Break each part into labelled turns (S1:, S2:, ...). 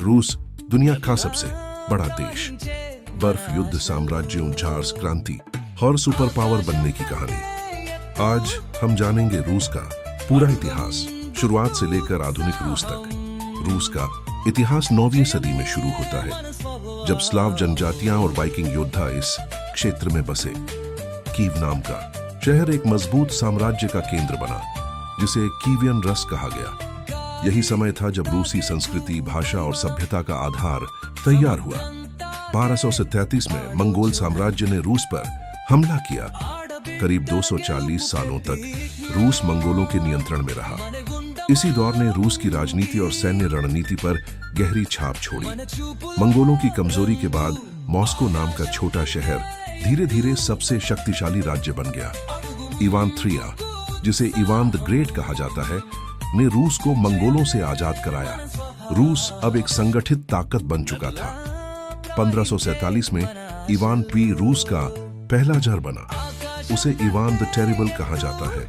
S1: रूस दुनिया का सबसे बड़ा देश, बर्फ युद्ध, साम्राज्यों, झार्स, क्रांति और सुपर पावर बनने की कहानी। आज हम जानेंगे रूस का पूरा इतिहास, शुरुआत से लेकर आधुनिक रूस तक। रूस का इतिहास 9वीं सदी में शुरू होता है, जब स्लाव जनजातियां और वाइकिंग योद्धा इस क्षेत्र में बसे। कीव नाम का शहर एक मजबूत साम्राज्य का केंद्र बना, जिसे कीवियन रस कहा गया। यही समय था जब रूसी संस्कृति, भाषा और सभ्यता का आधार तैयार हुआ। 1233 में मंगोल साम्राज्य ने रूस पर हमला किया। करीब 240 सालों तक रूस मंगोलों के नियंत्रण में रहा। इसी दौर ने रूस की राजनीति और सैन्य रणनीति पर गहरी छाप छोड़ी। मंगोलों की कमजोरी के बाद मॉस्को नाम का छोटा शहर धीरे धीरे सबसे शक्तिशाली राज्य बन गया। इवान III, जिसे इवान द ग्रेट कहा जाता है, ने रूस को मंगोलों से आजाद कराया। रूस अब एक संगठित ताकत बन चुका था। 1547 में इवान पी रूस का पहला जार बना। उसे इवान द टेरिबल कहा जाता है,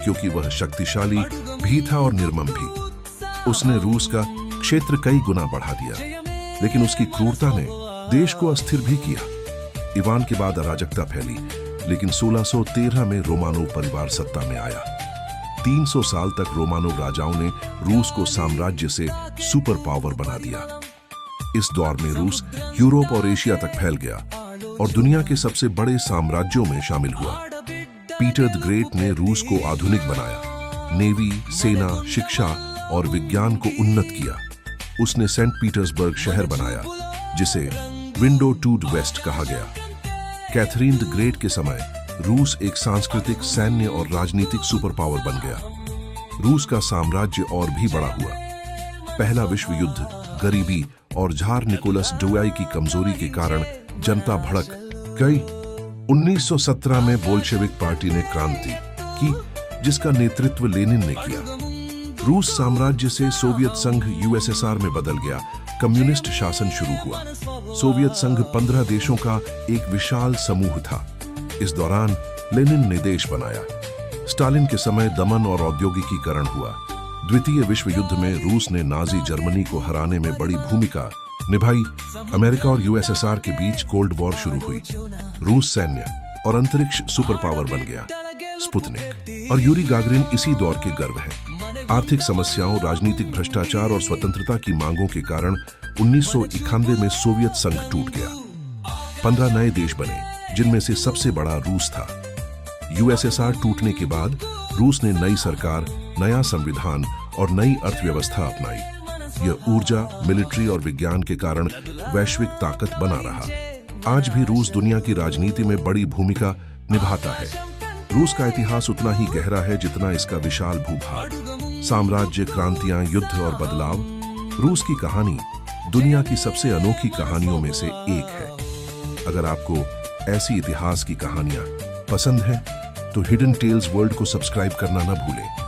S1: क्योंकि वह शक्तिशाली भी था और निर्मम भी। उसने रूस का क्षेत्र कई गुना बढ़ा दिया, लेकिन उसकी क्रूरता ने देश को अस्थिर भी किया। इवान के बाद अराजकता फैली, लेकिन 1613 में रोमानोव परिवार सत्ता में आया। 300 साल तक रोमानोव राजाओं ने रूस को साम्राज्य से सुपर पावर बना दिया। इस दौर में रूस यूरोप और एशिया तक फैल गया और दुनिया के सबसे बड़े साम्राज्यों में शामिल हुआ। पीटर द ग्रेट ने रूस को आधुनिक बनाया, नेवी, सेना, शिक्षा और विज्ञान को उन्नत किया। उसने सेंट पीटर्सबर्ग शहर बनाया, जिसे विंडो टू द वेस्ट कहा गया। कैथरीन द ग्रेट के समय रूस एक सांस्कृतिक, सैन्य और राजनीतिक सुपर पावर बन गया। रूस का साम्राज्य और भी बड़ा हुआ। पहला विश्व युद्ध, गरीबी और ज़ार निकोलस II की कमजोरी के कारण जनता भड़क गई। 1917 में बोल्शेविक पार्टी ने क्रांति की, जिसका नेतृत्व लेनिन ने किया। रूस साम्राज्य से सोवियत संघ USSR में बदल गया। कम्युनिस्ट शासन शुरू हुआ। सोवियत संघ 15 देशों का एक विशाल समूह था। इस दौरान लेनिन ने देश बनाया। स्टालिन के समय दमन और औद्योगिकीकरण हुआ। द्वितीय विश्व युद्ध में रूस ने नाजी जर्मनी को हराने में बड़ी भूमिका निभाई। अमेरिका और USSR के बीच कोल्ड वॉर शुरू हुई। रूस सैन्य और अंतरिक्ष सुपर पावर बन गया। स्पुतनिक और यूरी गागरिन इसी दौर के गर्व हैं। आर्थिक समस्याओं, राजनीतिक भ्रष्टाचार और स्वतंत्रता की मांगों के कारण 1991 में सोवियत संघ टूट गया। 15 नए देश बने, जिनमें से सबसे बड़ा रूस था। USSR टूटने के बाद रूस ने नई सरकार, नया संविधान और नई अर्थव्यवस्था अपनाई। यह ऊर्जा, मिलिट्री और विज्ञान के कारण वैश्विक ताकत बना रहा। आज भी रूस दुनिया की राजनीति में बड़ी भूमिका निभाता है। रूस का इतिहास उतना ही गहरा है जितना इसका विशाल भूभाग। साम्राज्य, क्रांतियां, युद्ध और बदलाव। रूस की कहानी दुनिया की सबसे अनोखी कहानियों में से एक है। अगर आपको ऐसी इतिहास की कहानियां पसंद हैं, तो हिडन टेल्स वर्ल्ड को सब्सक्राइब करना न भूलें।